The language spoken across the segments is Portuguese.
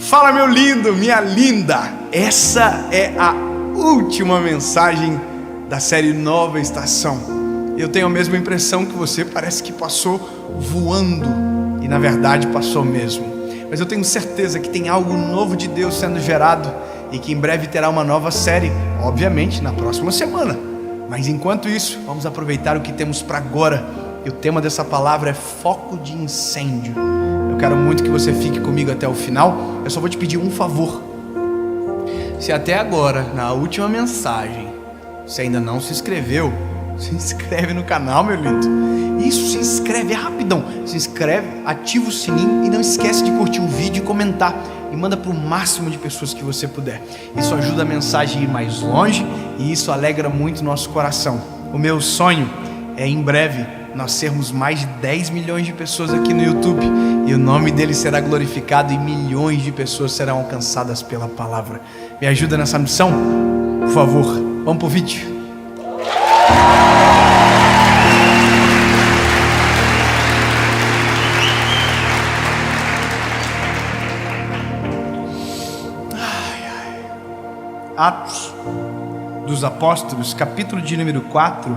Fala, meu lindo, minha linda. Essa é a última mensagem da série Nova Estação. Eu tenho a mesma impressão que você, parece que passou voando, e na verdade passou mesmo. Mas eu tenho certeza que tem algo novo de Deus sendo gerado e que em breve terá uma nova série, obviamente na próxima semana. Mas enquanto isso, vamos aproveitar o que temos para agora. E o tema dessa palavra é foco de incêndio. Eu quero muito que você fique comigo até o final. Eu só vou te pedir um favor. Se até agora, na última mensagem, você ainda não se inscreveu, se inscreve no canal, meu lindo. Isso, se inscreve, é rapidão. Se inscreve, ativa o sininho e não esquece de curtir o vídeo e comentar. E manda para o máximo de pessoas que você puder. Isso ajuda a mensagem a ir mais longe e isso alegra muito o nosso coração. O meu sonho é, em breve, nós sermos mais de 10 milhões de pessoas aqui no YouTube. E o nome dele será glorificado e milhões de pessoas serão alcançadas pela palavra. Me ajuda nessa missão? Por favor, vamos pro vídeo. Atos dos Apóstolos, capítulo de número 4,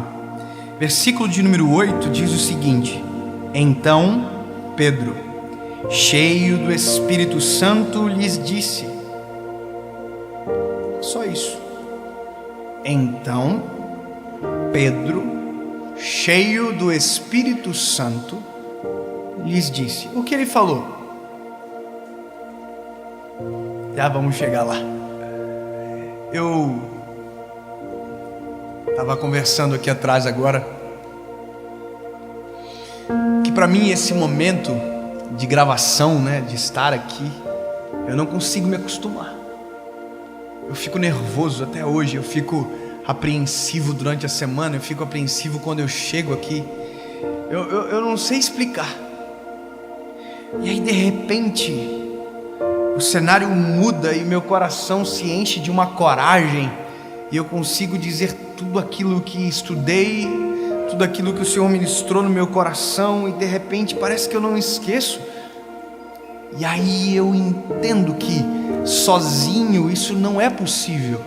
versículo de número 8, diz o seguinte: Então Pedro, cheio do Espírito Santo, lhes disse. Só isso. Então Pedro, cheio do Espírito Santo, lhes disse. O que ele falou? Já vamos chegar lá. Eu estava conversando aqui atrás agora que para mim esse momento de gravação, de estar aqui, eu não consigo me acostumar. Eu fico nervoso até hoje, eu fico apreensivo durante a semana, eu fico apreensivo quando eu chego aqui. Eu não sei explicar. E aí de repente o cenário muda e meu coração se enche de uma coragem e eu consigo dizer tudo aquilo que estudei, tudo aquilo que o Senhor ministrou no meu coração, e de repente parece que eu não esqueço. E aí eu entendo que sozinho isso não é possível,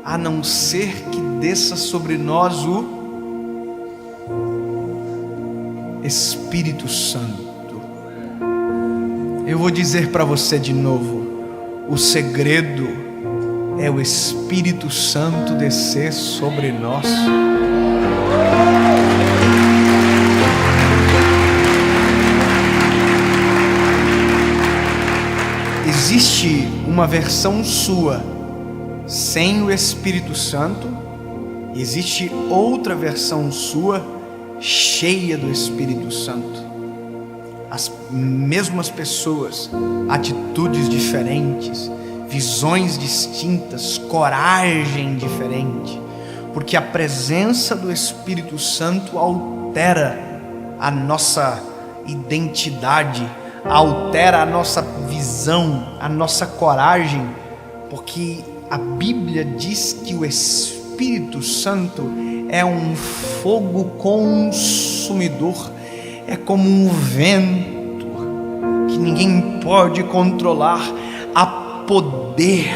a não ser que desça sobre nós o Espírito Santo. Eu vou dizer para você de novo: o segredo é o Espírito Santo descer sobre nós. Existe uma versão sua sem o Espírito Santo, e existe outra versão sua cheia do Espírito Santo. As mesmas pessoas, atitudes diferentes, visões distintas, coragem diferente, porque a presença do Espírito Santo altera a nossa identidade, altera a nossa visão, a nossa coragem, porque a Bíblia diz que o Espírito Santo é um fogo consumidor. É como um vento que ninguém pode controlar. Há poder,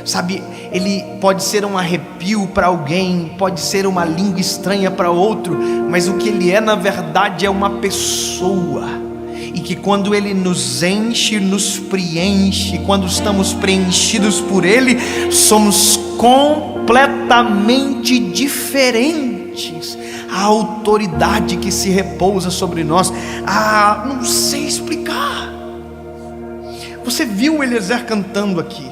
sabe? Ele pode ser um arrepio para alguém, pode ser uma língua estranha para outro, mas o que ele é na verdade é uma pessoa. E que quando ele nos enche, nos preenche, quando estamos preenchidos por ele, somos completamente diferentes. A autoridade que se repousa sobre nós, não sei explicar. Você viu o Eliezer cantando aqui?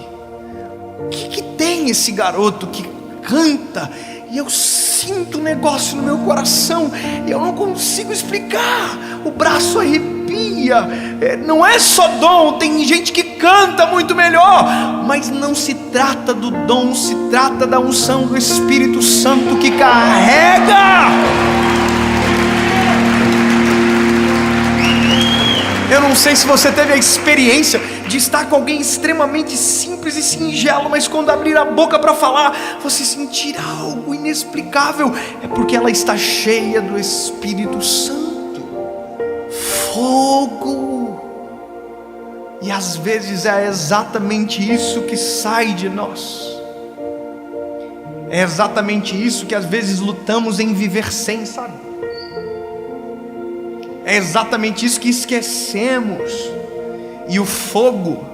O que tem esse garoto que canta e eu sinto um negócio no meu coração e eu não consigo explicar? O braço arrepia. Não é só dom, tem gente que canta muito melhor, mas não se trata do dom, se trata da unção do Espírito Santo que carrega. Eu não sei se você teve a experiência de estar com alguém extremamente simples e singelo, mas quando abrir a boca para falar, você sentir algo inexplicável. É porque ela está cheia do Espírito Santo. Fogo. E às vezes é exatamente isso que sai de nós. É exatamente isso que às vezes lutamos em viver sem, sabe? É exatamente isso que esquecemos. E o fogo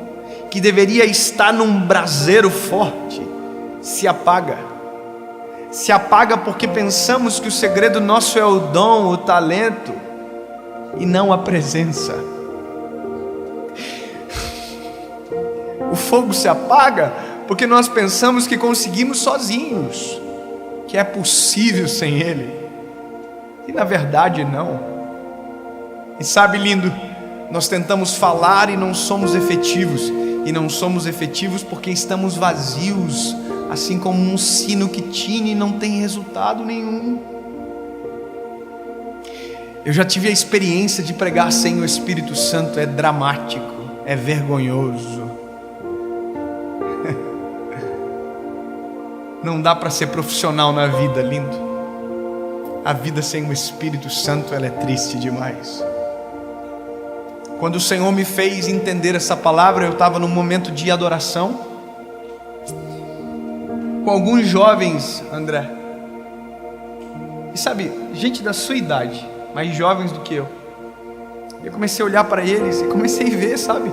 que deveria estar num braseiro forte se apaga. Se apaga porque pensamos que o segredo nosso é o dom, o talento, e não a presença. O fogo se apaga porque nós pensamos que conseguimos sozinhos, que é possível sem Ele, e na verdade não. E sabe, lindo, nós tentamos falar e não somos efetivos, e não somos efetivos porque estamos vazios, assim como um sino que tine e não tem resultado nenhum. Eu já tive a experiência de pregar sem o Espírito Santo, é dramático, é vergonhoso. Não dá para ser profissional na vida, lindo. A vida sem o Espírito Santo, ela é triste demais. Quando o Senhor me fez entender essa palavra, eu estava num momento de adoração com alguns jovens, André. E sabe, gente da sua idade, mais jovens do que eu. Eu comecei a olhar para eles e comecei a ver, sabe,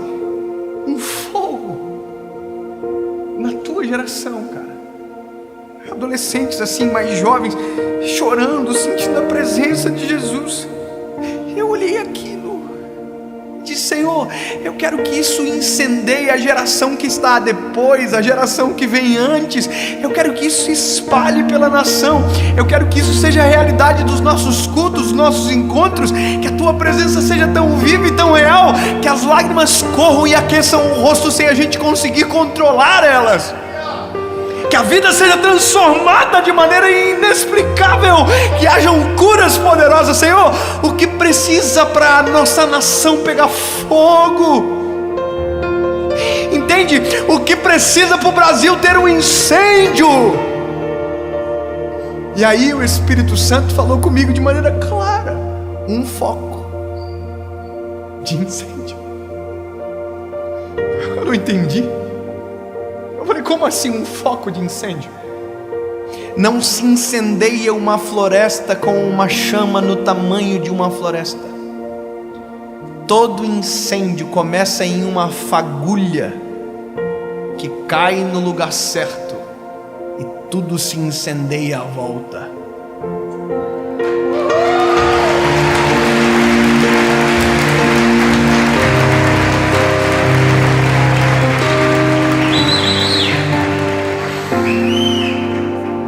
um fogo na tua geração, cara. Adolescentes assim, mais jovens, chorando, sentindo a presença de Jesus. Eu olhei aquilo e disse: Senhor, eu quero que isso incendeie a geração que está depois, a geração que vem antes. Eu quero que isso se espalhe pela nação. Eu quero que isso seja a realidade dos nossos cultos, dos nossos encontros. Que a tua presença seja tão viva e tão real, que as lágrimas corram e aqueçam o rosto sem a gente conseguir controlar elas. Que a vida seja transformada de maneira inexplicável, que hajam curas poderosas. Senhor, o que precisa para a nossa nação pegar fogo? Entende? O que precisa para o Brasil ter um incêndio? E aí o Espírito Santo falou comigo de maneira clara: um foco de incêndio. Eu não entendi. Eu falei: como assim um foco de incêndio? Não se incendeia uma floresta com uma chama no tamanho de uma floresta. Todo incêndio começa em uma fagulha que cai no lugar certo e tudo se incendeia à volta.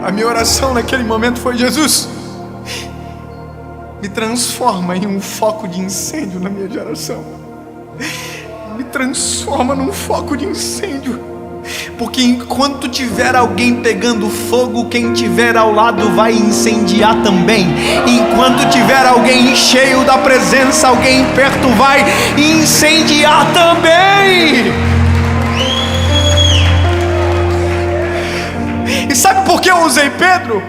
A minha oração naquele momento foi: Jesus, me transforma em um foco de incêndio na minha geração. Me transforma num foco de incêndio. Porque enquanto tiver alguém pegando fogo, quem tiver ao lado vai incendiar também. Enquanto tiver alguém cheio da presença, alguém perto vai incendiar também. E sabe por que eu usei Pedro?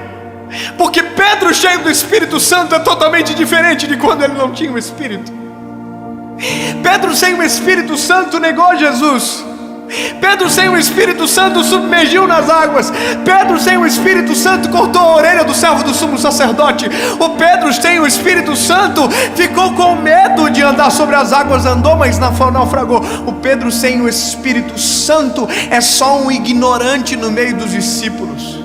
Porque Pedro cheio do Espírito Santo é totalmente diferente de quando ele não tinha o Espírito. Pedro sem o Espírito Santo negou Jesus. Pedro sem o Espírito Santo submergiu nas águas. Pedro sem o Espírito Santo cortou a orelha do servo do sumo sacerdote. O Pedro sem o Espírito Santo ficou com medo de andar sobre as águas, andou, mas naufragou. O Pedro sem o Espírito Santo é só um ignorante no meio dos discípulos.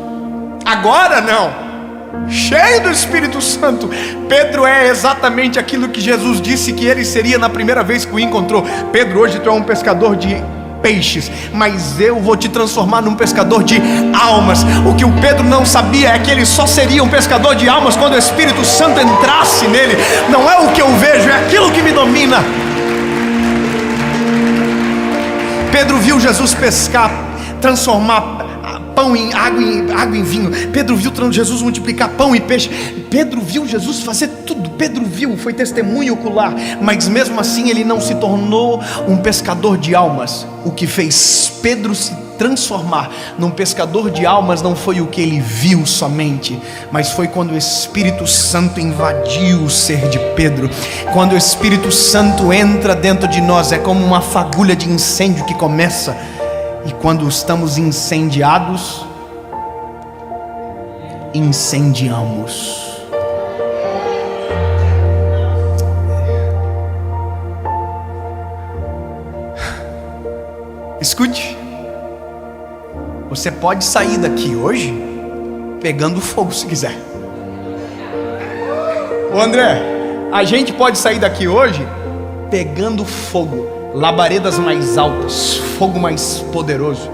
Agora não, cheio do Espírito Santo, Pedro é exatamente aquilo que Jesus disse que ele seria na primeira vez que o encontrou. Pedro, hoje tu é um pescador de peixes, mas eu vou te transformar num pescador de almas. O que o Pedro não sabia é que ele só seria um pescador de almas quando o Espírito Santo entrasse nele. Não é o que eu vejo, é aquilo que me domina. Pedro viu Jesus pescar, transformar pão em água em vinho. Pedro viu Jesus multiplicar pão e peixe. Pedro viu Jesus fazer tudo. Pedro viu, foi testemunho ocular. Mas mesmo assim ele não se tornou um pescador de almas. O que fez Pedro se transformar num pescador de almas não foi o que ele viu somente, mas foi quando o Espírito Santo invadiu o ser de Pedro. Quando o Espírito Santo entra dentro de nós, é como uma fagulha de incêndio que começa, e quando estamos incendiados, incendiamos. Escute, você pode sair daqui hoje pegando fogo se quiser. Ô André, a gente pode sair daqui hoje pegando fogo, labaredas mais altas, fogo mais poderoso.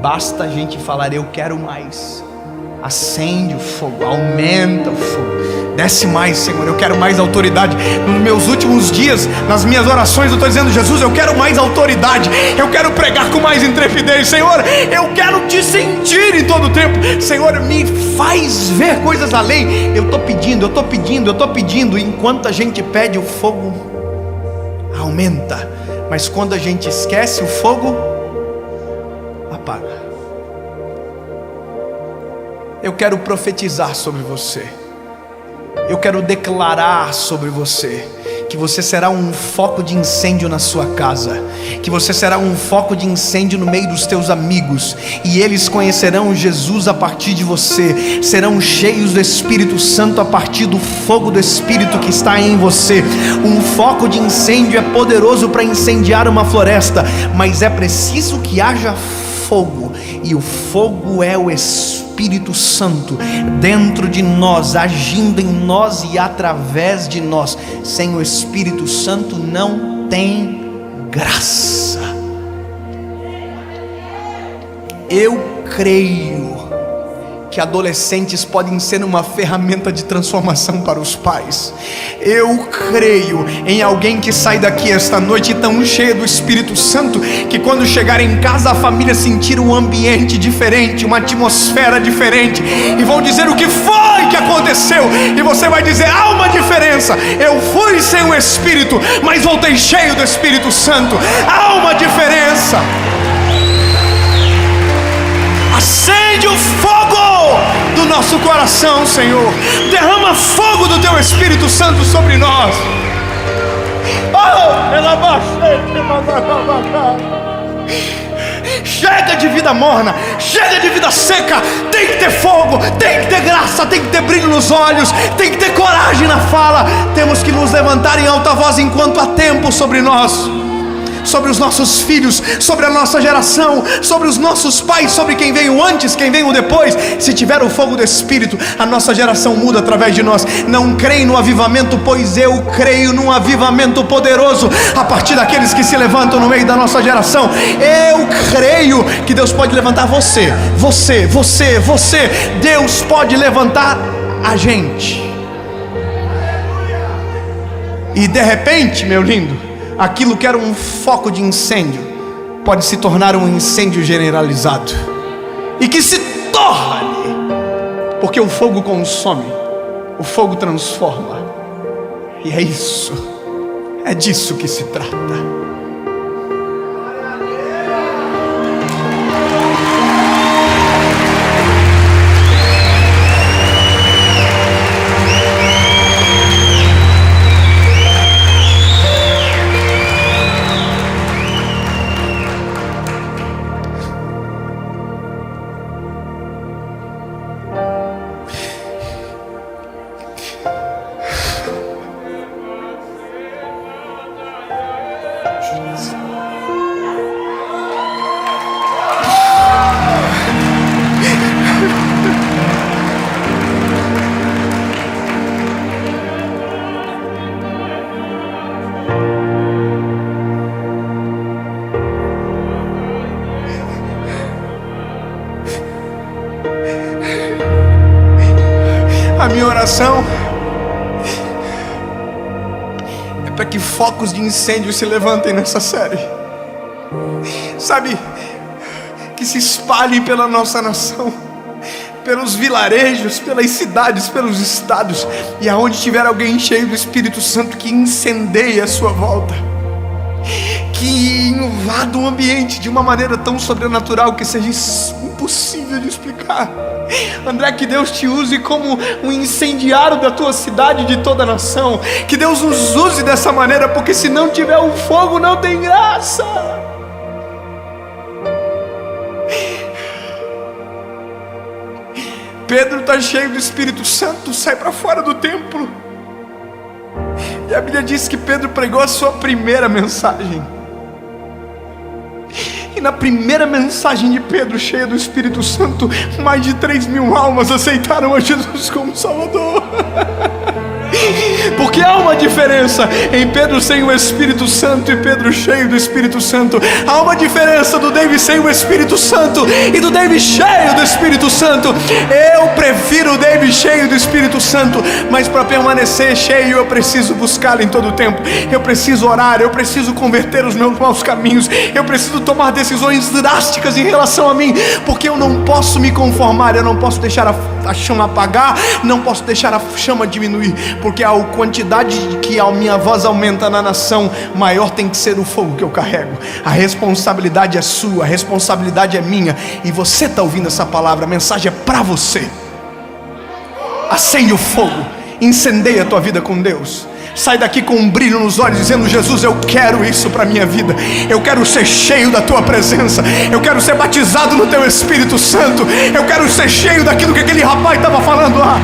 Basta a gente falar: eu quero mais. Acende o fogo, aumenta o fogo, desce mais, Senhor, eu quero mais autoridade. Nos meus últimos dias, nas minhas orações, eu estou dizendo: Jesus, eu quero mais autoridade, eu quero pregar com mais intrepidez, Senhor, eu quero te sentir em todo o tempo, Senhor, me faz ver coisas além. Eu estou pedindo, enquanto a gente pede, o fogo aumenta, mas quando a gente esquece, o fogo apaga. Eu quero profetizar sobre você, eu quero declarar sobre você, que você será um foco de incêndio na sua casa, que você será um foco de incêndio no meio dos teus amigos, e eles conhecerão Jesus a partir de você, serão cheios do Espírito Santo a partir do fogo do Espírito que está em você. Um foco de incêndio é poderoso para incendiar uma floresta, mas é preciso que haja fogo, e o fogo é o Espírito Santo dentro de nós, agindo em nós e através de nós. Sem o Espírito Santo não tem graça. Eu creio que adolescentes podem ser uma ferramenta de transformação para os pais. Eu creio em alguém que sai daqui esta noite tão cheia do Espírito Santo, que quando chegar em casa a família sentir um ambiente diferente, uma atmosfera diferente, e vão dizer: o que foi que aconteceu? E você vai dizer: há uma diferença, eu fui sem o Espírito, mas voltei cheio do Espírito Santo. Há uma diferença. Acende o fogo do nosso coração, Senhor. Derrama fogo do teu Espírito Santo sobre nós. Chega de vida morna, chega de vida seca. Tem que ter fogo, tem que ter graça, tem que ter brilho nos olhos, tem que ter coragem na fala. Temos que nos levantar em alta voz enquanto há tempo sobre nós, sobre os nossos filhos, sobre a nossa geração, sobre os nossos pais, sobre quem veio antes, quem veio depois. Se tiver o fogo do Espírito, a nossa geração muda através de nós. Não creio no avivamento, pois eu creio num avivamento poderoso a partir daqueles que se levantam no meio da nossa geração. Eu creio que Deus pode levantar você. Deus pode levantar a gente. E de repente, meu lindo, aquilo que era um foco de incêndio pode se tornar um incêndio generalizado, e que se torne, porque o fogo consome, o fogo transforma, e é isso, é disso que se trata. A minha oração é para que focos de incêndio se levantem nessa série, sabe, que se espalhem pela nossa nação, pelos vilarejos, pelas cidades, pelos estados, e aonde tiver alguém cheio do Espírito Santo, que incendeie a sua volta, que invada o ambiente de uma maneira tão sobrenatural que seja impossível de explicar. André, que Deus te use como um incendiário da tua cidade e de toda a nação. Que Deus nos use dessa maneira, porque se não tiver o fogo não tem graça. Pedro está cheio do Espírito Santo, sai para fora do templo. E a Bíblia diz que Pedro pregou a sua primeira mensagem. E na primeira mensagem de Pedro, cheia do Espírito Santo, mais de 3.000 almas aceitaram a Jesus como Salvador. Porque há uma diferença em Pedro sem o Espírito Santo e Pedro cheio do Espírito Santo. Há uma diferença do David sem o Espírito Santo e do David cheio do Espírito Santo. Eu prefiro o David cheio do Espírito Santo, mas para permanecer cheio eu preciso buscá-lo em todo o tempo. Eu preciso orar, eu preciso converter os meus maus caminhos, eu preciso tomar decisões drásticas em relação a mim, porque eu não posso me conformar, eu não posso deixar a chama apagar, não posso deixar a chama diminuir, porque a quantidade que a minha voz aumenta na nação, maior tem que ser o fogo que eu carrego. A responsabilidade é sua, a responsabilidade é minha, e você está ouvindo essa palavra, a mensagem é para você. Acende o fogo, incendeia a tua vida com Deus. Sai daqui com um brilho nos olhos, dizendo: Jesus, eu quero isso para a minha vida. Eu quero ser cheio da tua presença. Eu quero ser batizado no teu Espírito Santo. Eu quero ser cheio daquilo que aquele rapaz estava falando lá.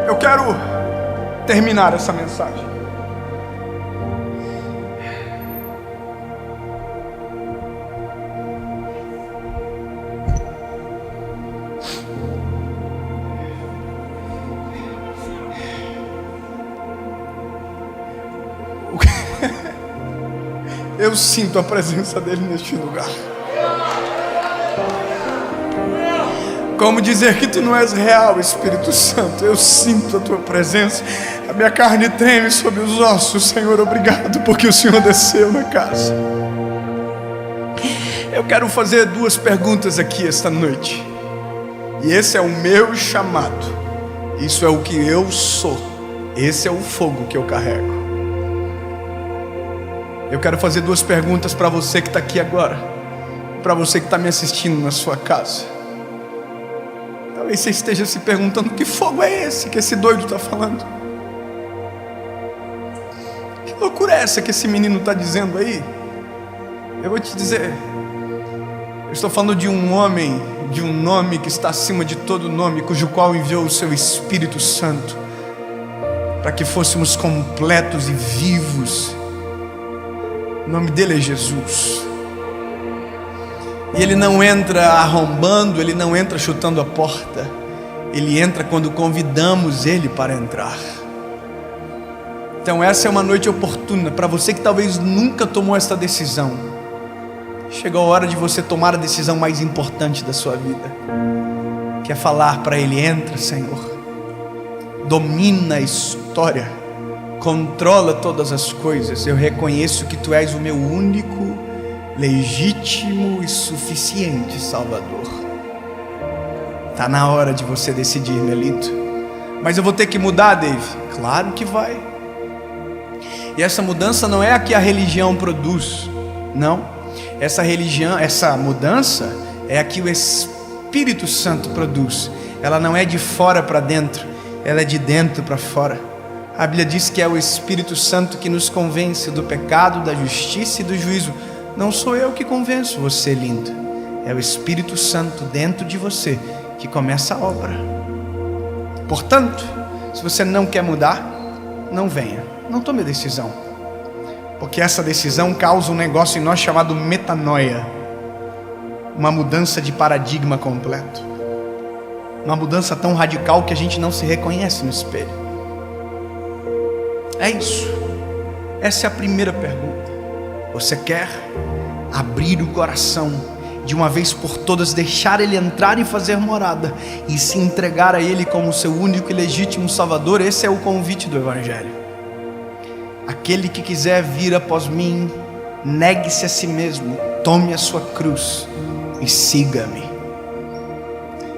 Eu quero terminar essa mensagem. Eu sinto a presença dele neste lugar. Como dizer que tu não és real, Espírito Santo? Eu sinto a tua presença. A minha carne treme sobre os ossos. Senhor, obrigado porque o Senhor desceu na casa. Eu quero fazer 2 perguntas aqui esta noite. E esse é o meu chamado. Isso é o que eu sou. Esse é o fogo que eu carrego. Eu quero fazer 2 perguntas para você que está aqui agora, para você que está me assistindo na sua casa. Talvez você esteja se perguntando: que fogo é esse que esse doido está falando? Que loucura é essa que esse menino está dizendo aí? Eu vou te dizer, eu estou falando de um homem, de um nome que está acima de todo nome, cujo qual enviou o seu Espírito Santo, para que fôssemos completos e vivos. O nome dele é Jesus. E ele não entra arrombando, ele não entra chutando a porta. Ele entra quando convidamos ele para entrar. Então essa é uma noite oportuna para você que talvez nunca tomou essa decisão. Chegou a hora de você tomar a decisão mais importante da sua vida, que é falar para ele: entra, Senhor, domina a história, controla todas as coisas. Eu reconheço que tu és o meu único, legítimo e suficiente Salvador. Está na hora de você decidir, meu lindo. Mas eu vou ter que mudar, Dave? Claro que vai. E essa mudança não é a que a religião produz, não. Essa mudança é a que o Espírito Santo produz. Ela não é de fora para dentro, ela é de dentro para fora. A Bíblia diz que é o Espírito Santo que nos convence do pecado, da justiça e do juízo. Não sou eu que convenço você, lindo. É o Espírito Santo dentro de você que começa a obra. Portanto, se você não quer mudar, não venha, não tome a decisão. Porque essa decisão causa um negócio em nós chamado metanoia. Uma mudança de paradigma completo. Uma mudança tão radical que a gente não se reconhece no espelho. É isso. Essa é a primeira pergunta. Você quer abrir o coração de uma vez por todas deixar Ele entrar e fazer morada, e se entregar a Ele como seu único e legítimo Salvador. Esse é o convite do Evangelho. Aquele que quiser vir após mim, negue-se a si mesmo, tome a sua cruz e siga-me.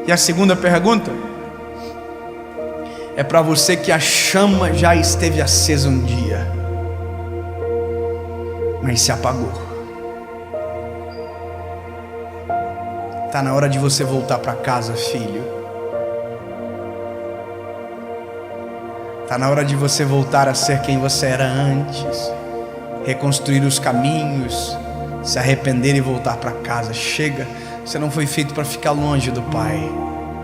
E a segunda pergunta é para você que a chama já esteve acesa um dia, mas se apagou. Está na hora de você voltar para casa, filho. Está na hora de você voltar a ser quem você era antes, reconstruir os caminhos, se arrepender e voltar para casa. Chega, você não foi feito para ficar longe do Pai.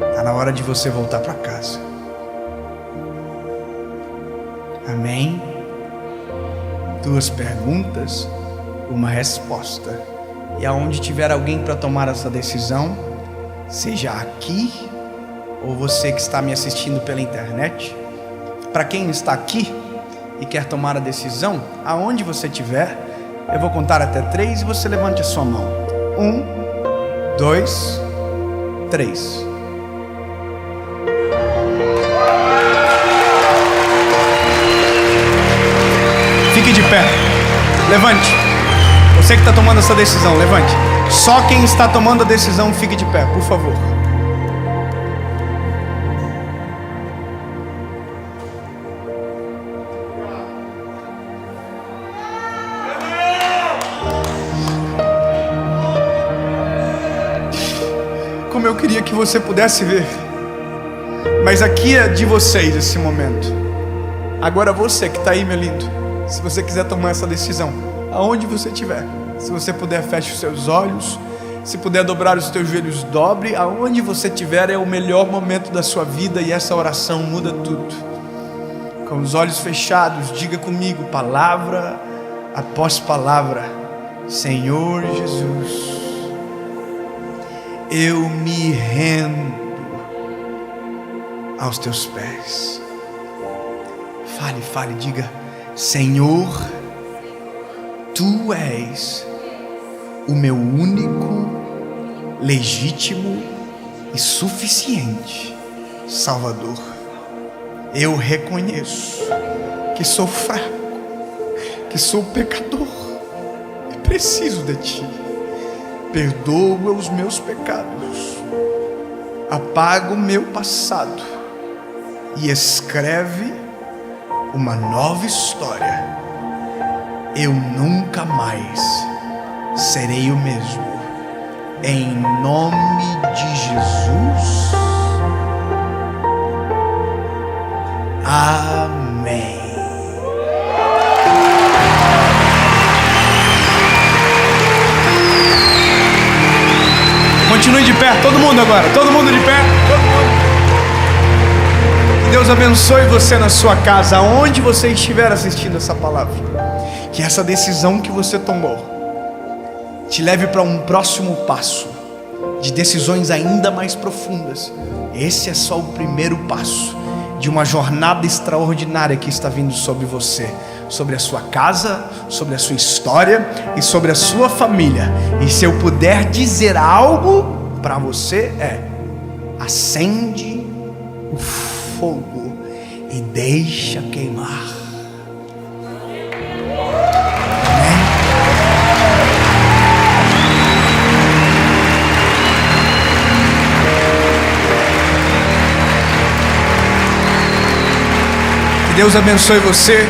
Está na hora de você voltar para casa. Amém? 2 perguntas, uma resposta. E aonde tiver alguém para tomar essa decisão, seja aqui ou você que está me assistindo pela internet, para quem está aqui e quer tomar a decisão, aonde você estiver, eu vou contar até 3 e você levante a sua mão. 1, 2, 3. Fique de pé, levante. Você que está tomando essa decisão, levante. Só quem está tomando a decisão, fique de pé, por favor. Como eu queria que você pudesse ver, mas aqui é de vocês esse momento. Agora você que está aí, meu lindo, se você quiser tomar essa decisão, aonde você estiver, se você puder, feche os seus olhos. Se puder dobrar os teus joelhos, dobre. Aonde você estiver é o melhor momento da sua vida, e essa oração muda tudo. Com os olhos fechados, diga comigo, palavra após palavra: Senhor Jesus, eu me rendo aos teus pés. Fale, diga: Senhor, Tu és o meu único, legítimo e suficiente Salvador. Eu reconheço que sou fraco, que sou pecador e preciso de Ti. Perdoa os meus pecados, apaga o meu passado e escreve uma nova história. Eu nunca mais serei o mesmo. Em nome de Jesus. Amém. Continue de pé, todo mundo agora, todo mundo de pé, todo mundo. Que Deus abençoe você na sua casa, aonde você estiver assistindo essa palavra. Que essa decisão que você tomou te leve para um próximo passo de decisões ainda mais profundas. Esse é só o primeiro passo de uma jornada extraordinária que está vindo sobre você, sobre a sua casa, sobre a sua história e sobre a sua família. E se eu puder dizer algo para você, acende o fogo e deixa queimar. Que Deus abençoe você,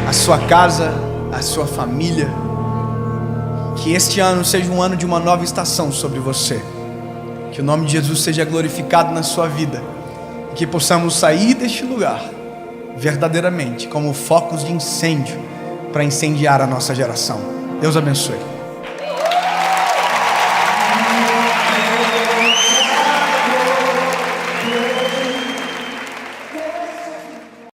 a sua casa, a sua família. Que este ano seja um ano de uma nova estação sobre você. Que o nome de Jesus seja glorificado na sua vida. E que possamos sair deste lugar verdadeiramente como focos de incêndio para incendiar a nossa geração. Deus abençoe.